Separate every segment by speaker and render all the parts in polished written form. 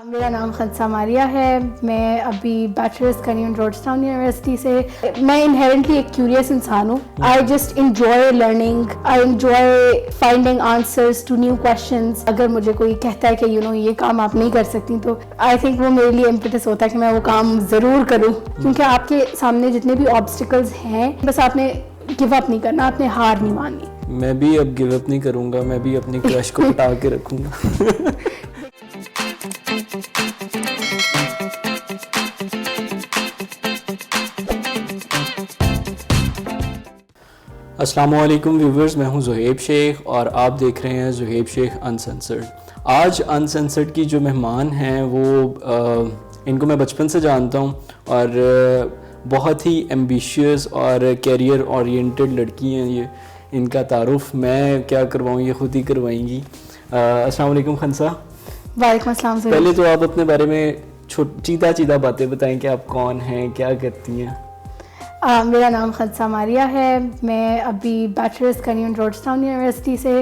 Speaker 1: میرا نام خنسا ماریہ ہے. میں ابھی بیچلرز کر رہی ہوں جارج ٹاؤن یونیورسٹی سے. میں انہیرنٹلی ایک کیوریس انسان ہوں. I just enjoy learning, I enjoy finding answers to new questions. اگر مجھے کوئی کہتا ہے کہ یہ کام آپ نہیں کر سکتی, تو آئی تھنک وہ میرے لیے امپیٹس ہوتا ہے کہ میں وہ کام ضرور کروں, کیونکہ آپ کے سامنے جتنے بھی آبسٹیکلز ہیں, بس آپ نے گیو اپ نہیں کرنا, آپ نے ہار نہیں ماننی.
Speaker 2: میں بھی اب گیو اپ نہیں کروں گا, میں بھی اپنی کرش کو پٹا کے رکھوں گا. السلام علیکم ویورز, میں ہوں زہیب شیخ اور آپ دیکھ رہے ہیں زہیب شیخ انسنسرڈ. آج انسنسرڈ کی جو مہمان ہیں وہ ان کو میں بچپن سے جانتا ہوں اور بہت ہی ایمبیشیس اور کیریئر اورینٹڈ لڑکی ہیں یہ. ان کا تعارف میں کیا کرواؤں, یہ خود ہی کروائیں گی. السلام علیکم خنسا.
Speaker 1: وعلیکم السلام.
Speaker 2: پہلے تو آپ اپنے بارے میں چیدہ باتیں بتائیں کہ آپ کون ہیں, کیا کرتی ہیں.
Speaker 1: میرا نام خنسا ماریہ ہے. میں ابھی بیچلرز کر رہی ہوں جارج ٹاؤن یونیورسٹی سے,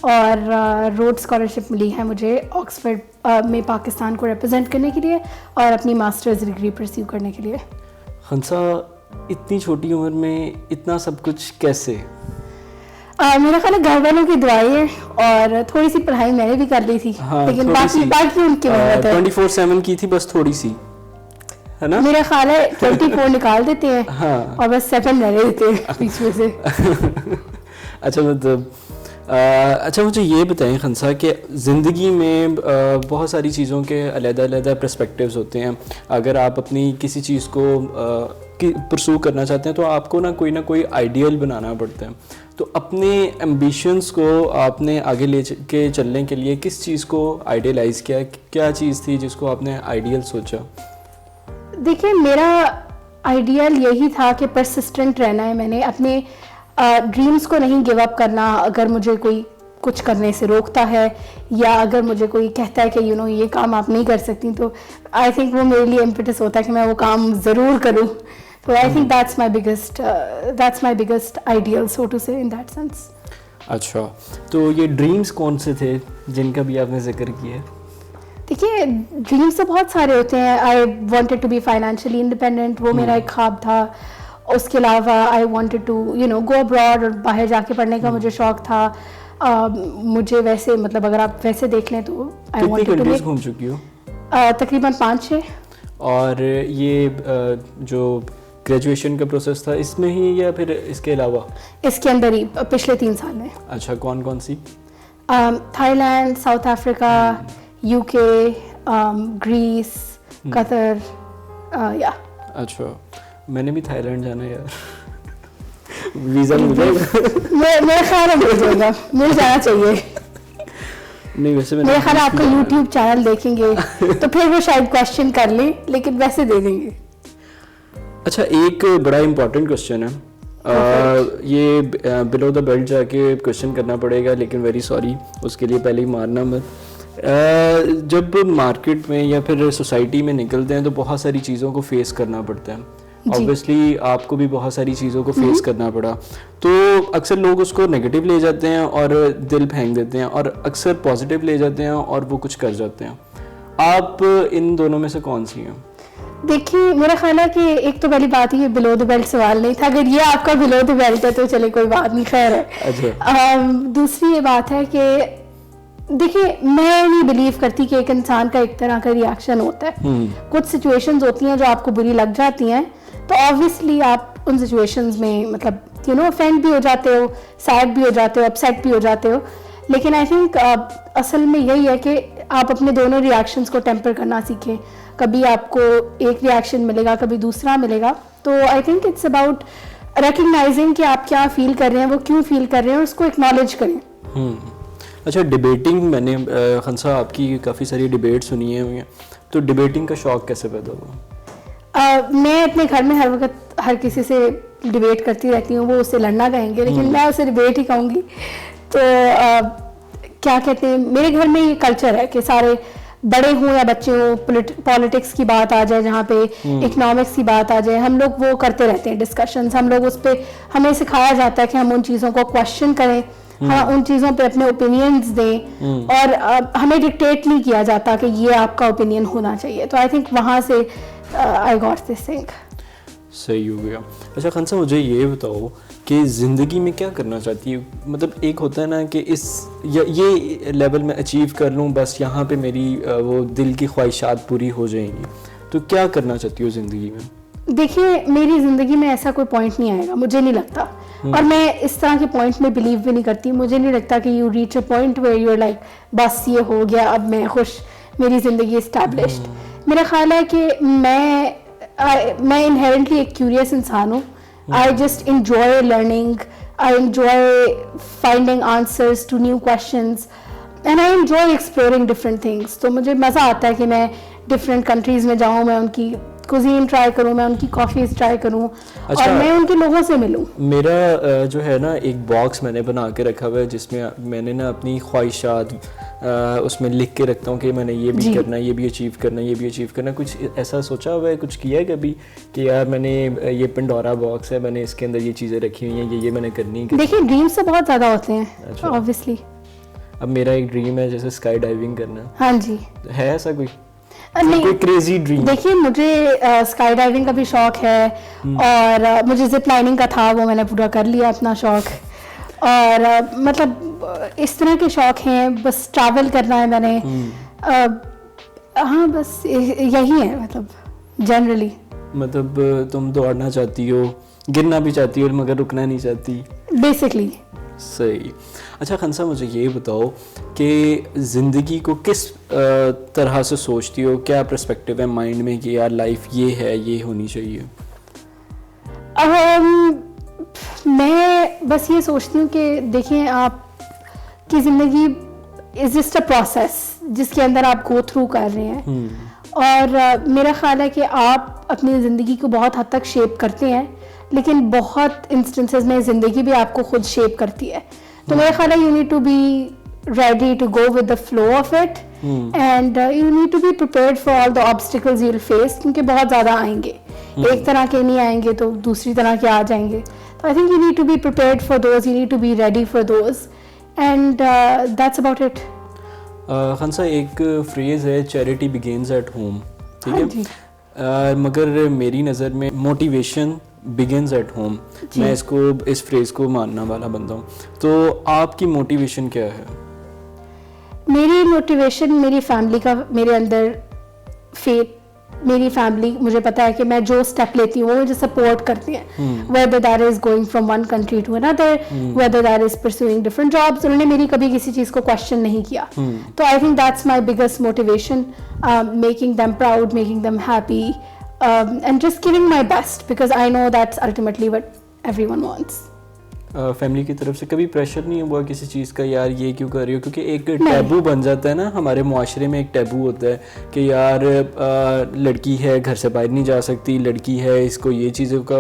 Speaker 1: اور روڈ اسکالرشپ ملی ہے مجھے آکسفورڈ میں پاکستان کو ریپرزینٹ کرنے کے لیے اور اپنی ماسٹرز ڈگری پرسیو کرنے کے لیے.
Speaker 2: خنسا, اتنی چھوٹی عمر میں اتنا سب کچھ کیسے؟
Speaker 1: میرا خیال ہے گھر والوں کی دعائیں ہیں, اور تھوڑی سی پڑھائی میں نے بھی کر لی تھی, لیکن باقی ان کی محنت ہے.
Speaker 2: 24/7 کی تھی بس تھوڑی سی, ہے نا؟
Speaker 1: میرا خیال ہے 24 نکال دیتے ہیں اور بس 7 رہ دیتے ہیں بیچ میں سے.
Speaker 2: اچھا مجھے یہ بتائیں خنسا کہ زندگی میں بہت ساری چیزوں کے علیحدہ پرسپیکٹیوز ہوتے ہیں. اگر آپ اپنی کسی چیز کو پرسو کرنا چاہتے ہیں تو آپ کو نہ کوئی آئیڈیل بنانا پڑتا ہے. تو اپنے ایمبیشنس کو آپ نے آگے لے کے چلنے کے لیے کس چیز کو آئیڈیلائز کیا, کیا چیز تھی جس کو آپ نے آئیڈیل سوچا؟
Speaker 1: دیکھیے, میرا آئیڈیل یہی تھا کہ پرسسٹنٹ رہنا ہے. میں نے اپنے ڈریمز کو نہیں گیو اپ کرنا. اگر مجھے کوئی کچھ کرنے سے روکتا ہے, یا اگر مجھے کوئی کہتا ہے کہ یہ کام آپ نہیں کر سکتی, تو آئی تھنک وہ میرے لیے امپیٹس ہوتا ہے کہ میں وہ کام ضرور کروں. تو I think that's my biggest ideal, so to say, in that sense.
Speaker 2: اچھا, تو یہ ڈریمز کون سے تھے جن کا بھی آپ نے ذکر کیا ہے؟
Speaker 1: دیکھیے, ڈریمز تو بہت سارے ہوتے ہیں. I wanted to be financially independent, وہ میرا ایک خواب تھا. اس کے علاوہ I wanted to go abroad, اور باہر جا کے پڑھنے کا مجھے شوق تھا. مجھے ویسے مطلب اگر آپ ویسے دیکھ لیں تو
Speaker 2: آئی وانٹیڈ ٹو گھوم چکی ہو
Speaker 1: تقریباً 5-6. اور
Speaker 2: یہ جو گریجویشن کا پروسیس تھا اس میں ہی یا پھر اس کے علاوہ؟
Speaker 1: اس کے اندر ہی پچھلے 3 سال میں.
Speaker 2: اچھا, کون سی؟
Speaker 1: Thailand, South Africa, UK, Greece, Qatar, یا.
Speaker 2: اچھا, میں نے بھی تھائی لینڈ جانا ہے یار. ویزا مل جائے گا؟
Speaker 1: میرا خیال ہے مل جائے گا, مل جانا چاہیے.
Speaker 2: نہیں ویسے
Speaker 1: میرا خیال ہے آپ کا یوٹیوب چینل دیکھیں گے تو پھر وہ شاید کویشچن کر لیں, لیکن ویسے دے دیں گے.
Speaker 2: اچھا, ایک بڑا امپورٹنٹ کوشچن ہے, یہ بلو دا بیلٹ جا کے کوشچن کرنا پڑے گا, لیکن ویری سوری اس کے لیے پہلے ہی مارنا مت. جب مارکیٹ میں یا پھر سوسائٹی میں نکلتے ہیں تو بہت ساری چیزوں کو فیس کرنا پڑتا ہے. اوبویسلی آپ کو بھی بہت ساری چیزوں کو فیس کرنا پڑا, تو اکثر لوگ اس کو نیگیٹو لے جاتے ہیں اور دل پھینک دیتے ہیں, اور اکثر پازیٹیو لے جاتے ہیں اور وہ کچھ کر جاتے ہیں. آپ ان دونوں میں سے کون سی ہیں؟
Speaker 1: دیکھیے, میرا خیال ہے کہ ایک تو پہلی بات یہ بلو دا بیلٹ سوال نہیں تھا. اگر یہ آپ کا بلو دا بیلٹ ہے تو چلے کوئی بات نہیں, خیر ہے. دوسری یہ بات ہے کہ دیکھیے, میں نہیں بلیو کرتی کہ ایک انسان کا ایک طرح کا ریئیکشن ہوتا ہے. کچھ سچویشنز ہوتی ہیں جو آپ کو بری لگ جاتی ہیں, تو آبویسلی آپ ان سچویشنز میں مطلب افینڈ بھی ہو جاتے ہو, سیڈ بھی ہو جاتے ہو, اپسیٹ بھی ہو جاتے ہو. لیکن آئی تھنک اصل میں یہی ہے کہ آپ اپنے دونوں ریئیکشنز کو ٹیمپر کرنا سیکھیں. کبھی آپ کو ایک ریئیکشن ملے گا, کبھی دوسرا ملے گا. تو I think it's about recognising کہ آپ کیا فیل کر رہے ہیں, وہ کیوں فیل کر رہے ہیں, اور اس کو ایکنالج کریں.
Speaker 2: اچھا, ڈبیٹنگ, میں نے خنسا آپ کی کافی ساری ڈبیٹ سنی ہوئی ہیں, تو ڈبیٹنگ کا شوق کیسے پیدا ہوا؟
Speaker 1: میں اپنے گھر میں ہر وقت ہر کسی سے ڈبیٹ کرتی رہتی ہوں. وہ اسے لڑنا کہیں گے, لیکن میں اسے ڈبیٹ ہی کہوں گی. تو کیا کہتے ہیں, میرے گھر میں یہ کلچر ہے کہ سارے بڑے ہوں یا بچے ہوں, پالیٹکس کی بات آ جائے, جہاں پہ اکنامکس کی بات آ جائے, ہم لوگ وہ کرتے رہتے ہیں ڈسکشنز. ہم لوگ اس پہ, ہمیں سکھایا جاتا ہے کہ ہم ان چیزوں کو کویشچن کریں, ہم ان چیزوں پہ اپنے اوپینینز دیں اور ہمیں ڈکٹیٹ نہیں کیا جاتا کہ یہ آپ کا اوپینین ہونا چاہیے. تو آئی تھنک وہاں سے آئی گاٹ دس تھنگ.
Speaker 2: صحیح ہو گیا. اچھا خنسا مجھے یہ بتاؤ کہ زندگی میں کیا کرنا چاہتی ہے؟ مطلب ایک ہوتا ہے نا کہ یہ لیول میں اچیو کر لوں, بس یہاں پہ میری وہ دل کی خواہشات پوری ہو جائیں گی. تو کیا کرنا چاہتی ہو زندگی میں؟
Speaker 1: دیکھیے میری زندگی میں ایسا کوئی پوائنٹ نہیں آئے گا, مجھے نہیں لگتا, اور میں اس طرح کے پوائنٹ میں بلیو بھی نہیں کرتی. مجھے نہیں لگتا کہ you reach a point where you are like بس یہ ہو گیا اب میں خوش, میری زندگی اسٹیبلشڈ. میرا خیال ہے کہ میں انہیرنٹلی ایک کیوریس انسان ہوں. I just enjoy learning, I enjoy finding answers to new questions and I enjoy exploring different things. تو مجھے مزہ آتا ہے کہ میں different countries میں جاؤں, میں ان کی cuisine ٹرائی کروں, میں ان کی کافیز ٹرائی کروں اور میں ان کے لوگوں سے ملوں.
Speaker 2: میرا جو ہے نا ایک باکس میں نے بنا کے رکھا ہوا ہے جس میں میں نے نا اپنی خواہشات اس میں لکھ کے رکھتا ہوں کہ میں نے یہ بھی کرنا ہے, یہ بھی اچیو کرنا ہے, یہ بھی اچیو کرنا ہے. کچھ ایسا سوچا ہوا ہے, کچھ کیا ہے کبھی کہ یار میں نے یہ پنڈورا باکس ہے, میں نے اس کے اندر یہ چیزیں رکھی ہوئی ہیں, یہ میں نے کرنی ہے؟
Speaker 1: دیکھیے ڈریمز تو بہت زیادہ ہوتے ہیں obviously.
Speaker 2: اب میرا ایک ڈریم ہے جیسے اسکائی ڈائیونگ کرنا.
Speaker 1: ہاں جی.
Speaker 2: ہے ایسا کوئی کریزی ڈریم؟
Speaker 1: دیکھیے مجھے اسکائی ڈائیونگ کا بھی شوق ہے اور مجھے زپ لائننگ کا تھا, وہ میں نے پورا کر لیا اپنا شوق. اور مطلب اس طرح کے شوق ہیں, بس ٹریول کرنا ہے میں نے. ہاں بس یہی ہے مطلب جنرلی.
Speaker 2: مطلب تم دوڑنا چاہتی ہو, گرنا بھی چاہتی ہو مگر رکنا نہیں چاہتی
Speaker 1: بیسکلی.
Speaker 2: صحیح. اچھا خنسا مجھے یہ بتاؤ کہ زندگی کو کس طرح سے سوچتی ہو, کیا پرسپیکٹیو ہے مائنڈ میں کہ یار لائف یہ ہے, یہ ہونی چاہیے؟
Speaker 1: میں بس یہ سوچتی ہوں کہ دیکھیں آپ کی زندگی از جسٹ اے پروسیس جس کے اندر آپ گو تھرو کر رہے ہیں, اور میرا خیال ہے کہ آپ اپنی زندگی کو بہت حد تک شیپ کرتے ہیں, لیکن بہت انسٹنسز میں زندگی بھی آپ کو خود شیپ کرتی ہے. تو میرا خیال ہے you need to be ready to go with the flow of it and you need to be prepared for all the obstacles you will face, کیونکہ بہت زیادہ آئیں گے. ایک طرح کے نہیں آئیں گے تو دوسری طرح کے آ جائیں گے. So I think you need to be prepared for those, you need to be ready for those, and that's about it.
Speaker 2: خنسا ایک فریز ہے چیریٹی بگینز ایٹ ہوم, ٹھیک ہے, مگر میری نظر میں موٹیویشن بگنز ایٹ ہوم. میں اس فریز کو ماننا والا بندہ ہوں. تو آپ کی موٹیویشن کیا ہے؟
Speaker 1: میری موٹیویشن میری فیملی کا میرے اندر فیتھ, میری فیملی مجھے پتا ہے کہ میں جو اسٹیپ لیتی ہوں وہ مجھے سپورٹ کرتی ہیں, whether that is going from one country to another, whether that is pursuing different jobs. انہوں نے میری کبھی کسی چیز کو کوشچن نہیں کیا. تو I think that's my biggest motivation, making them proud, making them happy, and just giving my best, because I know that's ultimately what everyone wants.
Speaker 2: Family کی طرف سے کبھی پریشر نہیں ہوا کسی چیز کا, یار یہ کیوں کر رہی ہو؟ کیونکہ ایک ٹیبو بن جاتا ہے نا ہمارے معاشرے میں, ایک ٹیبو ہوتا ہے کہ یار لڑکی ہے گھر سے باہر نہیں جا سکتی, لڑکی ہے اس کو یہ چیزوں کا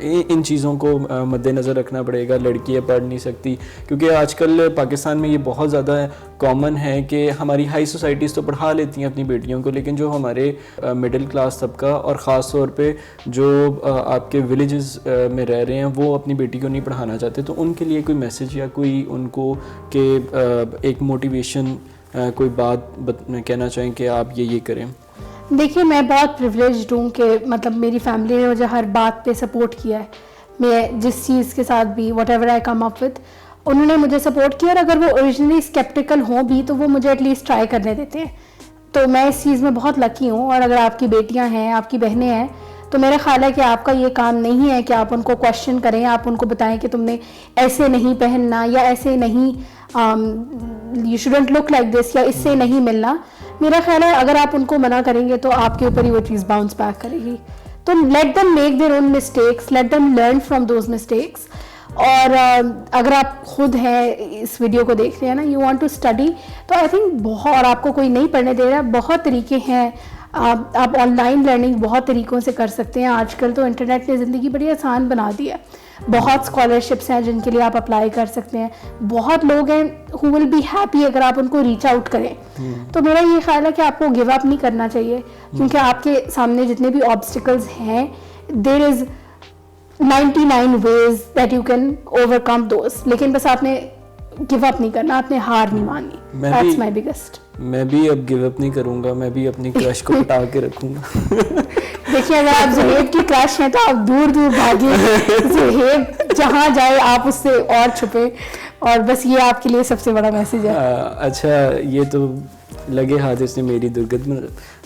Speaker 2: ان چیزوں کو مد نظر رکھنا پڑے گا, لڑکی ہے پڑھ نہیں سکتی. کیونکہ آج کل پاکستان میں یہ بہت زیادہ کامن ہے کہ ہماری ہائی سوسائٹیز تو پڑھا لیتی ہیں اپنی بیٹیوں کو, لیکن جو ہمارے مڈل کلاس طبقہ اور خاص طور پہ جو آپ کے ولیجز میں رہ رہے ہیں وہ اپنی بیٹی کو نہیں پڑھانا چاہتے. تو ان کے لیے کوئی میسج یا کوئی ان کو کہ ایک موٹیویشن کوئی بات کہنا چاہیں کہ آپ یہ کریں؟
Speaker 1: دیکھیے میں بہت پریولیجڈ ہوں کہ مطلب میری فیملی نے مجھے ہر بات پہ سپورٹ کیا ہے. میں جس چیز کے ساتھ بھی what ever I come up with, انہوں نے مجھے سپورٹ کیا, اور اگر وہ اوریجنلی اسکیپٹیکل ہوں بھی تو وہ مجھے ایٹ لیسٹ ٹرائی کرنے دیتے ہیں. تو میں اس چیز میں بہت لکی ہوں. اور اگر آپ کی بیٹیاں ہیں, آپ کی بہنیں ہیں, تو میرا خیال ہے کہ آپ کا یہ کام نہیں ہے کہ آپ ان کو کویشچن کریں, آپ ان کو بتائیں کہ تم نے ایسے نہیں پہننا یا ایسے نہیں, you shouldn't look like this, یا اس سے نہیں ملنا. میرا خیال ہے اگر آپ ان کو منع کریں گے تو آپ کے اوپر ہی وہ چیز باؤنس بیک کرے گی. تو let them make their own mistakes, let them learn from those mistakes. اور اگر آپ خود ہیں اس ویڈیو کو دیکھ رہے ہیں نا, یو وانٹ ٹو اسٹڈی, تو آئی تھنک بہت, اور آپ کو کوئی نہیں پڑھنے دے رہا, بہت طریقے ہیں. آپ آن لائن لرننگ بہت طریقوں سے کر سکتے ہیں. آج کل تو انٹرنیٹ نے زندگی بڑی آسان بنا دی ہے. بہت اسکالرشپس ہیں جن کے لیے آپ اپلائی کر سکتے ہیں. بہت لوگ ہیں who will be happy اگر آپ ان کو ریچ آؤٹ کریں. تو میرا یہ خیال ہے کہ آپ کو گیو اپ نہیں کرنا چاہیے, کیونکہ آپ کے سامنے جتنے بھی آبسٹیکلز ہیں, there is 99 ways that you can overcome those, لیکن بس آپ نے گیو اپ نہیں کرنا, آپ نے ہار نہیں ماننی. That's my biggest.
Speaker 2: میں بھی اب گیو اپ نہیں کروں گا, میں بھی اپنی کرش کو پٹا کے رکھوں گا.
Speaker 1: دیکھیے اگر آپ زہیب کی کرش ہیں تو آپ دور دور بھاگیں, زہیب جہاں جائے آپ اس سے اور چھپے, اور بس یہ آپ کے لیے سب سے بڑا میسج ہے.
Speaker 2: اچھا یہ تو لگے ہاتھ اس نے میری درگت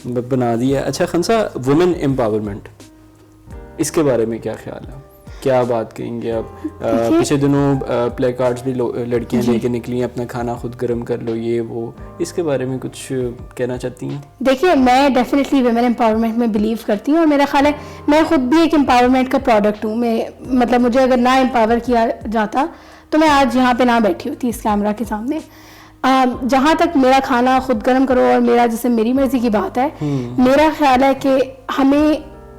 Speaker 2: بنا دی ہے. اچھا خنسا, وومن امپاورمنٹ, اس کے بارے میں کیا خیال ہے, کیا بات کہیں گے آپ؟ پچھلے دنوں پلے کارڈز بھی لڑکیاں لے کے نکلی ہیں, اپنا کھانا خود گرم کر لو, یہ وہ, اس کے بارے میں کچھ کہنا چاہتی ہیں؟
Speaker 1: دیکھیے میں ڈیفینیٹلی ویمن امپاورمنٹ میں بلیو کرتی ہوں, اور میرا خیال ہے میں خود بھی ایک امپاورمنٹ کا پروڈکٹ ہوں. میں مطلب مجھے اگر نہ امپاور کیا جاتا تو میں آج یہاں پہ نہ بیٹھی ہوتی اس کیمرہ کے سامنے. جہاں تک میرا کھانا خود گرم کرو اور میرا جیسے میری مرضی کی بات ہے, میرا خیال ہے کہ ہمیں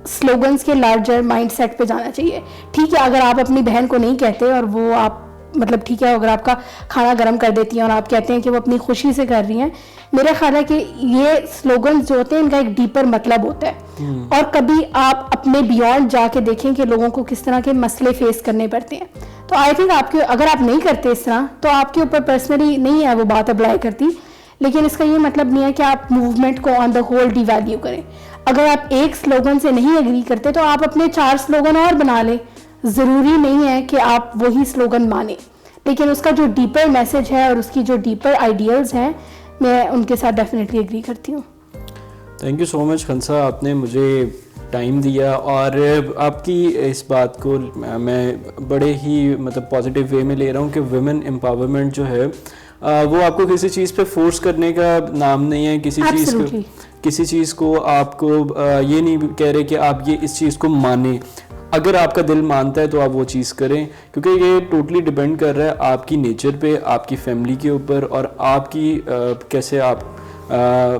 Speaker 1: سلوگنس کے لارجر مائنڈ سیٹ پہ جانا چاہیے. ٹھیک ہے اگر آپ اپنی بہن کو نہیں کہتے اور وہ آپ مطلب ٹھیک ہے اگر آپ کا کھانا گرم کر دیتی ہیں اور آپ کہتے ہیں کہ وہ اپنی خوشی سے کر رہی ہیں, میرا خیال ہے کہ یہ سلوگنس جو ہوتے ہیں ان کا ایک ڈیپر مطلب ہوتا ہے. اور کبھی آپ اپنے بیونڈ جا کے دیکھیں کہ لوگوں کو کس طرح کے مسئلے فیس کرنے پڑتے ہیں. تو آئی تھنک آپ کے اگر آپ نہیں کرتے اس طرح تو آپ کے اوپر پرسنلی نہیں ہے وہ بات اپلائی کرتی, لیکن اس کا یہ مطلب نہیں ہے کہ آپ موومنٹ کو آن دا ہول ڈی ویلیو کریں. اگر آپ ایک سلوگن سے نہیں ایگری کرتے تو آپ اپنے 4 سلوگن اور بنا لیں. ضروری نہیں ہے کہ آپ وہی سلوگن مانیں, لیکن اس کا جو ڈیپر میسج ہے اور اس کی جو ڈیپر آئیڈیلز ہیں میں ان کے ساتھ ڈیفینیٹلی ایگری کرتی ہوں.
Speaker 2: تھینک یو سو مچ خنسا, آپ نے مجھے ٹائم دیا, اور آپ کی اس بات کو میں بڑے ہی مطلب پازیٹیو وے میں لے رہا ہوں کہ ویمن امپاورمنٹ جو ہے وہ آپ کو کسی چیز پہ فورس کرنے کا نام نہیں ہے. کسی چیز کو آپ کو یہ نہیں کہہ رہے کہ آپ یہ اس چیز کو مانیں. اگر آپ کا دل مانتا ہے تو آپ وہ چیز کریں, کیونکہ یہ ٹوٹلی ڈپینڈ کر رہا ہے آپ کی نیچر پہ, آپ کی فیملی کے اوپر, اور آپ کی کیسے آپ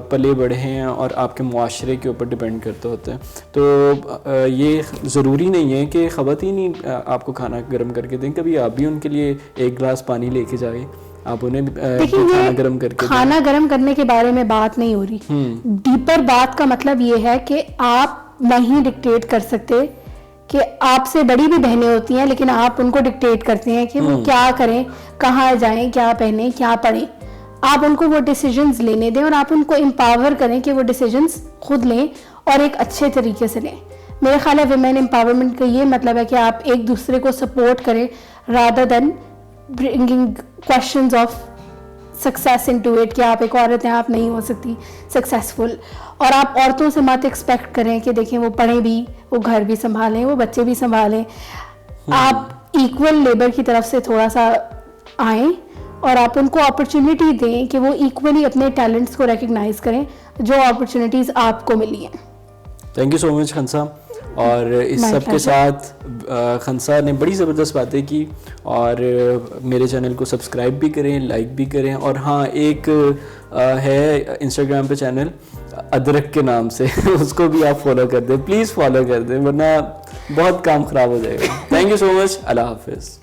Speaker 2: پلے بڑھے ہیں اور آپ کے معاشرے کے اوپر ڈپینڈ کرتا ہوتا ہے. تو یہ ضروری نہیں ہے کہ خواتین ہی آپ کو کھانا گرم کر کے دیں, کبھی آپ بھی ان کے لیے 1 گلاس پانی لے کے جائیں, آپ انہیں کھانا گرم کر کے.
Speaker 1: کھانا گرم کرنے کے بارے میں بات نہیں ہو رہی, ڈیپر بات کا مطلب یہ ہے کہ آپ نہیں ڈکٹیٹ کر سکتے کہ آپ سے بڑی بھی بہنیں ہوتی ہیں لیکن آپ ان کو ڈکٹیٹ کرتے ہیں کہ وہ کیا کریں, کہاں جائیں, کیا پہنیں, کیا پڑھیں. آپ ان کو وہ ڈیسیجنز لینے دیں اور آپ ان کو امپاور کریں کہ وہ ڈیسیجنز خود لیں اور ایک اچھے طریقے سے لیں. میرا خیال ہے ویمن امپاورمنٹ کا یہ مطلب ہے کہ آپ ایک دوسرے کو سپورٹ کریں rather then bringing questions of success into it, کہ آپ ایک عورت ہیں آپ نہیں ہو سکتی سکسیزفل. اور آپ عورتوں سے مت ایکسپیکٹ کریں کہ دیکھیں وہ پڑھیں بھی, وہ گھر بھی سنبھالیں, وہ بچے بھی سنبھالیں. آپ ایکول لیبر کی طرف سے تھوڑا سا آئیں اور آپ ان کو اپرچونیٹی دیں کہ وہ ایکولی اپنے ٹیلنٹس کو ریکگنائز کریں جو اپرچونیٹیز آپ کو ملی ہیں.
Speaker 2: تھینک یو سو مچ خنسا. اور اس سب کے ساتھ خنسا نے بڑی زبردست باتیں کی, اور میرے چینل کو سبسکرائب بھی کریں, لائک بھی کریں, اور ہاں ایک ہے انسٹاگرام پہ چینل ادرک کے نام سے, اس کو بھی آپ فالو کر دیں, پلیز فالو کر دیں, ورنہ بہت کام خراب ہو جائے گا. تھینک یو سو مچ, اللہ حافظ.